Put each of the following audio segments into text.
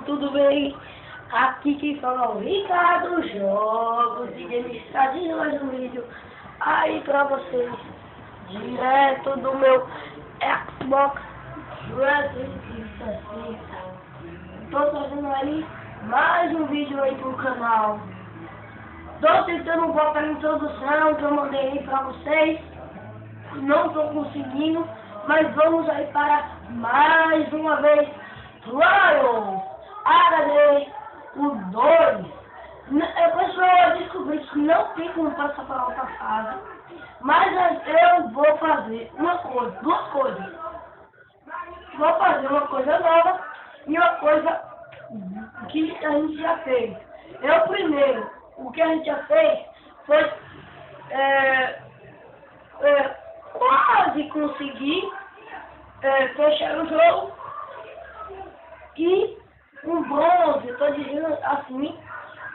tudo bem? Aqui quem fala é o Ricardo Jogos e ele está de mais um vídeo aí pra vocês, direto do meu Xbox 360. Tô fazendo aí mais um vídeo aí pro canal. Tô tentando botar a introdução que eu mandei aí pra vocês, não tô conseguindo, mas vamos aí para mais uma vez Trials HD o 2. Pessoal, eu descobri que não tem como passar para outra fase, mas eu vou fazer duas coisas. Vou fazer uma coisa nova e uma coisa que a gente já fez. Primeiro, o que a gente já fez foi quase conseguir fechar o jogo e um bronze, estou dizendo assim,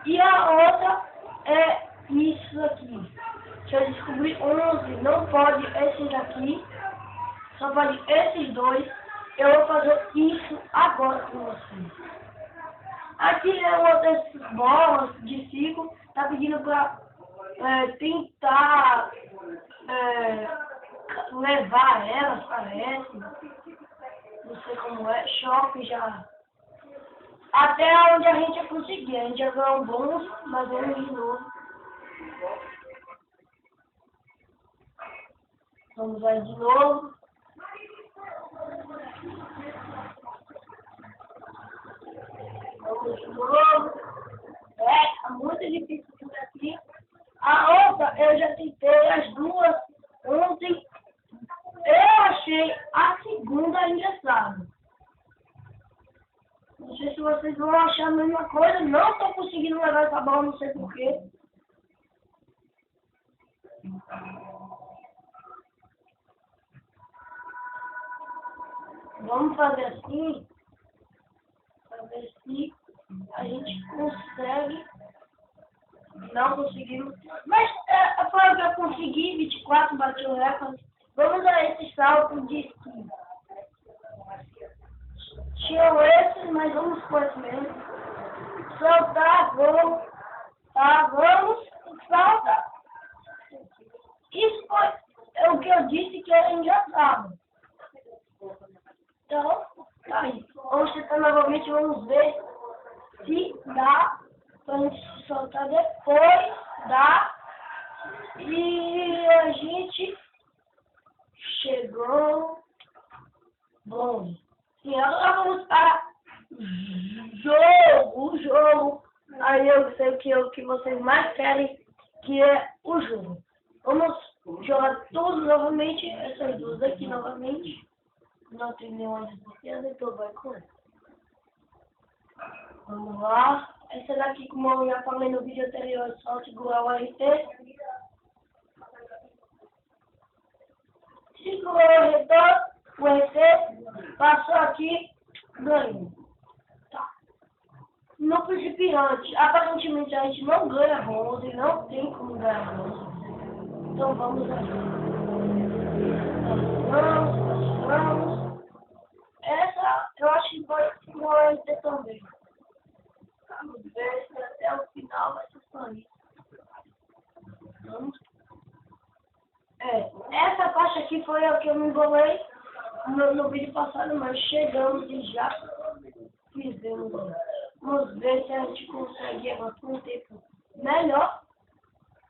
e a outra é isso aqui, que eu descobri 11, não pode esses daqui, só pode esses dois. Eu vou fazer isso agora com vocês. Aqui é uma dessas bolas de 5, tá pedindo para tentar levar elas, parece, não sei como é, choque já. Até onde a gente conseguir, a gente já ganhou um bônus, mas vamos de novo. Vamos aí de novo. Vamos de novo. Tá muito difícil isso aqui. A outra, eu já tentei as duas ontem. Eu achei a segunda engraçada. Não sei se vocês vão achar a mesma coisa. Não estou conseguindo levar essa bola, não sei porquê. Vamos fazer assim, para ver se a gente consegue. Não conseguimos. Mas foi o que eu consegui, 24, bati o recorde. Vamos a esse salto de esqui. Tinham esses, mas vamos com esse mesmo. Saltar, vamos. Tá, vamos. Salta. Isso foi o que eu disse que era engraçado. Então, tá aí. Vamos tentar novamente, vamos ver se dá pra gente soltar depois. Dá. E a gente chegou. Bom. E agora vamos para o jogo. Aí eu sei o que vocês mais querem, que é o jogo. Vamos jogar todos novamente, essas duas aqui novamente. Não tem nenhuma desbloqueada, então vai com essa. Vamos lá. Essa daqui, como eu já falei no vídeo anterior, é só segurar o RT. Segurou o RT, passou aqui, ganhou. Tá. No principiante, aparentemente a gente não ganha bronze, não tem como ganhar bronze. Então vamos aqui. Vamos. Essa eu acho que vai segurar o RT também. Vamos ver se até o final vai ser só isso. Vamos. Essa parte aqui foi a que eu me embolei no vídeo passado, mas chegamos e já fizemos. Vamos ver se a gente consegue agora com um tempo melhor.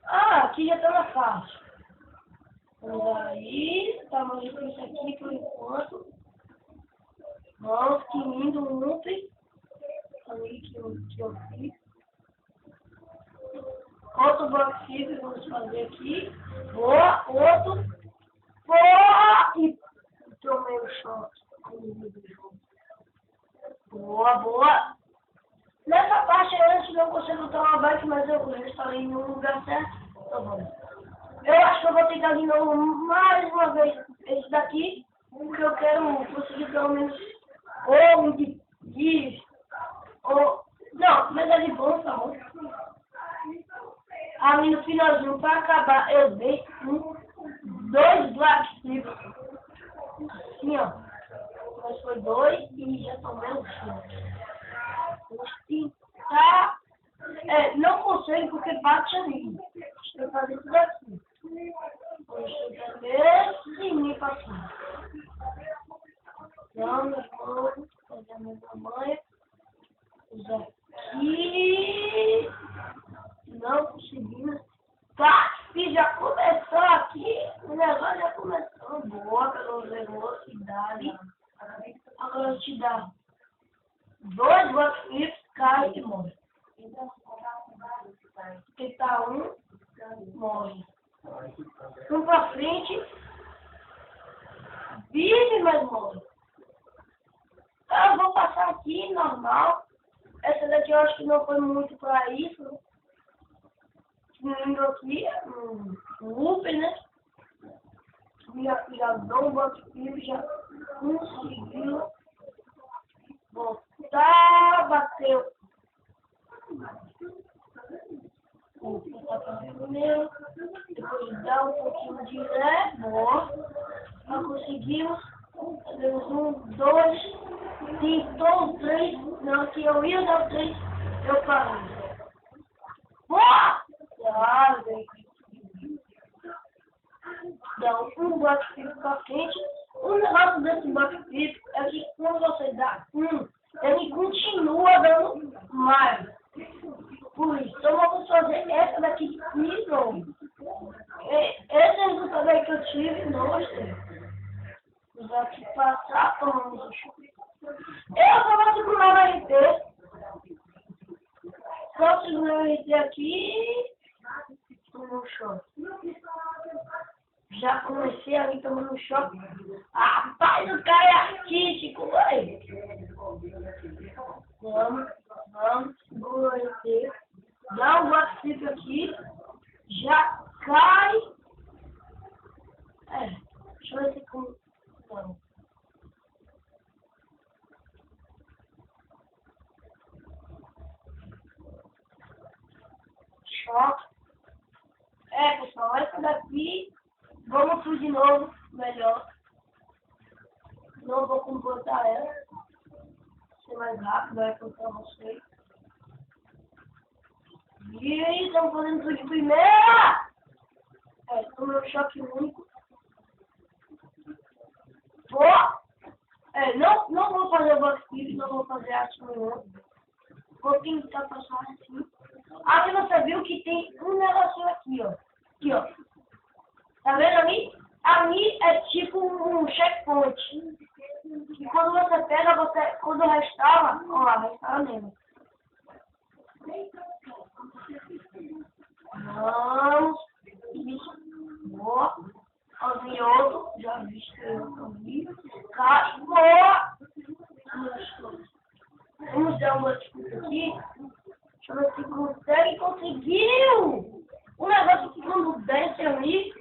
Aqui já tá na faixa. Vamos aí, tá mais difícil aqui por enquanto. Nossa, que lindo ontem. Ali que eu fiz. Outro bloco simples, vamos fazer aqui. Boa, outro. Boa! E tomei o choque. Boa, boa. Nessa parte antes não consigo tomar bike, mas eu restaurei no lugar certo. Então vamos. Eu acho que eu vou tentar de novo mais uma vez esse daqui, porque eu quero conseguir pelo menos ou de ou não, mas é de bom, tá bom. Ali no finalzinho, para acabar, eu dei dois black strips. Assim, ó. Mas foi dois e já tomei o chute. Tá? Não consegue porque bate ali. Deixa eu fazer tudo aqui. Deixa eu ver se me passou. Não, meu irmão, fazer a minha mamãe. Usa aqui. Não conseguimos. Tá, e já começou aqui. O negócio já começou. Boa, pela velocidade. Agora te dá 2 backflips, cai e morre. Porque tá morre. Pra frente, vive, mas morre. Eu vou passar aqui, normal. Essa daqui eu acho que não foi muito pra isso. Vindo aqui, loop, né? Já dou um backflip, já conseguiu voltar, bateu. Tá fazendo meu, depois dá um pouquinho de ré, boa. Já conseguimos, fazemos 1, 2, tentou o 3, não, que eu ia dar o 3, eu parei. Boa! Ah, velho. Dá um backflip pra frente. O negócio desse backflip é que quando você dá ele continua dando mais. Por isso, então vamos fazer essa daqui de novo. Esse resultado aí que eu tive, não gostei. Vamos aqui passar, tomamos o choque. Eu vou segurar o RT. Só segurar o RT aqui. Tomou choque. Já comecei ali tomando choque. Rapaz, o cara é artístico, velho. Vamos, segura o RT. Dá um backflip aqui. Já cai. Deixa eu ver se como. Não. Choque. Pessoal, essa daqui. Vamos pro de novo, melhor. Não vou comportar ela. Ser mais rápido, vai contar vocês. E aí, estamos fazendo tudo de primeira! O meu choque único. Não vou fazer o backflip, não vou fazer arte nenhuma. Vou tentar passar assim. Aí você viu que tem um negocinho aqui, ó. Aqui, ó. Tá vendo ali? Ali é tipo um checkpoint. E quando você pega, quando restaura, ó lá, restaura mesmo. Vamos. Boa. Fazer outro. Já visto eu ali. Cai. Boa. Vamos dar uma disputa aqui. Deixa eu ver se consegue. Conseguiu! O negócio que quando desce ali.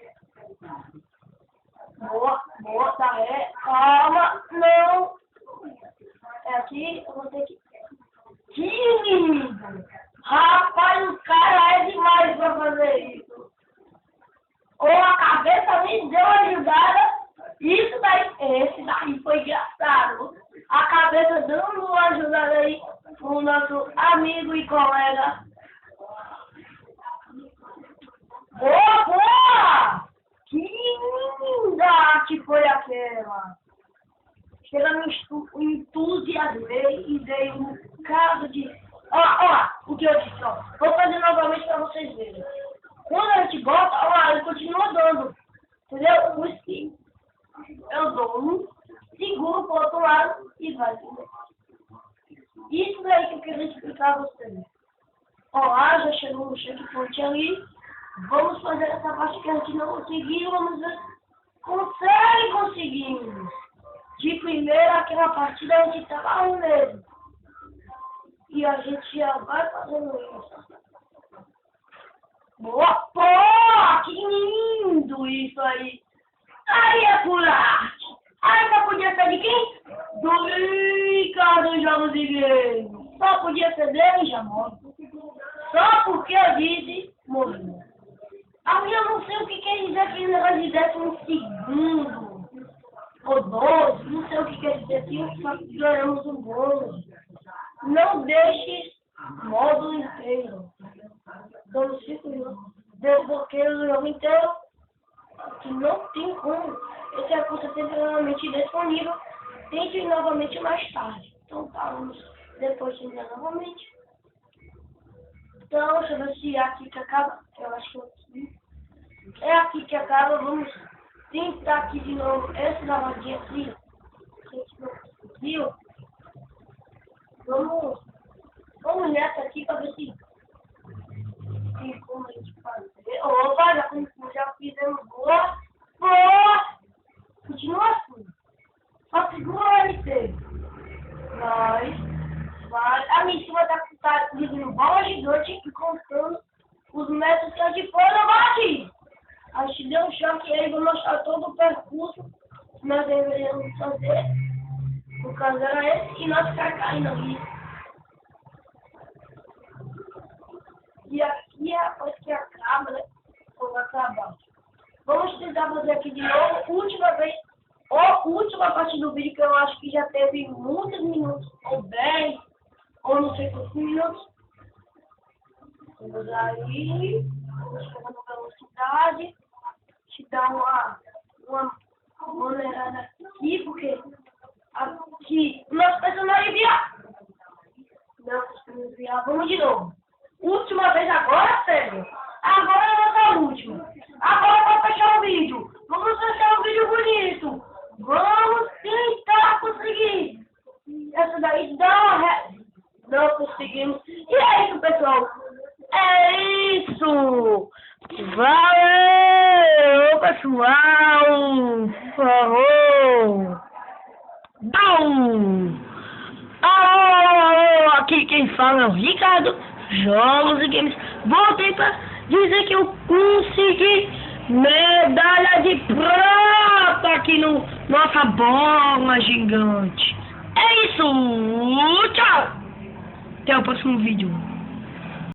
Boa, tá ré. Calma. Não. É aqui. Eu vou ter que. Que lindo! Rapaz, o cara é demais pra fazer isso. Ou a cabeça me deu uma ajudada. Isso daí, esse daí foi engraçado. A cabeça dando uma ajudada aí pro nosso amigo e colega. Boa! Que linda que foi aquela. Chega no entusiasmei e dei um caso de... Ó, o que eu disse, ó. Vou fazer novamente pra vocês verem. Quando a gente bota, ó, ele continua dando. Entendeu? O skin. Eu dou um, seguro pro outro lado e vai. Isso daí que eu queria explicar a vocês. Ó, já chegou no checkpoint ali. Vamos fazer essa parte que a gente não conseguiu. Vamos ver. Conseguimos. De primeira, aquela partida a gente tava um mesmo. E a gente já vai fazendo isso. Boa, pô! Que lindo isso aí! Aí é por arte! Aí só podia ser de quem? Do Ricardo Jogos e Games! Só podia ser dele e já morre. Só porque eu disse, morreu. Aí eu não sei o que quer dizer aquele negócio de 12º. Ou 12, não sei o que quer dizer aqui, só que ganhamos um bônus. Não deixe módulo inteiro. Então, 5 minutos. Desbloqueio o jogo inteiro. Que não tem como. Esse recurso é temporariamente disponível. Tente novamente mais tarde. Então, vamos depois tentar novamente. Então, deixa eu ver se é aqui que acaba. Eu acho que é aqui que acaba. Vamos tentar aqui de novo. Essa da rodinha aqui. Viu? Vamos nessa aqui para ver se tem como a gente fazer. Opa, já fizemos boa. Boa! Continua assim. Só segura aí, Pedro. Vai. A minha em cima tá dizendo bola gigante e contando os metros que é de fora, bate! A gente deu um choque aí, vou mostrar todo o percurso que nós deveríamos fazer. O caso era esse e nós ficamos caindo aqui. E aqui é a coisa que acaba, né? Ou vai acabar. Vamos tentar fazer aqui de novo, última vez. Última parte do vídeo que eu acho que já teve muitos minutos, ou 10, ou não sei quantos minutos. Vamos aí, vamos chegar na velocidade, te dar uma maneirada aqui, porque aqui o nosso personagem viar. Não, conseguimos viar, vamos de novo. Última vez agora, Sérgio. Agora é a nossa última. Agora para fechar o vídeo. Vamos fechar o vídeo bonito. Vamos tentar conseguir. Essa daí dá uma ré. Não conseguimos. E é isso, pessoal. É isso. Valeu, pessoal. Falou. Down. Alô, aqui quem fala é o Ricardo. Jogos e Games. Voltei para dizer que eu consegui medalha de prata aqui no nossa bola gigante. É isso. Tchau. Até o próximo vídeo.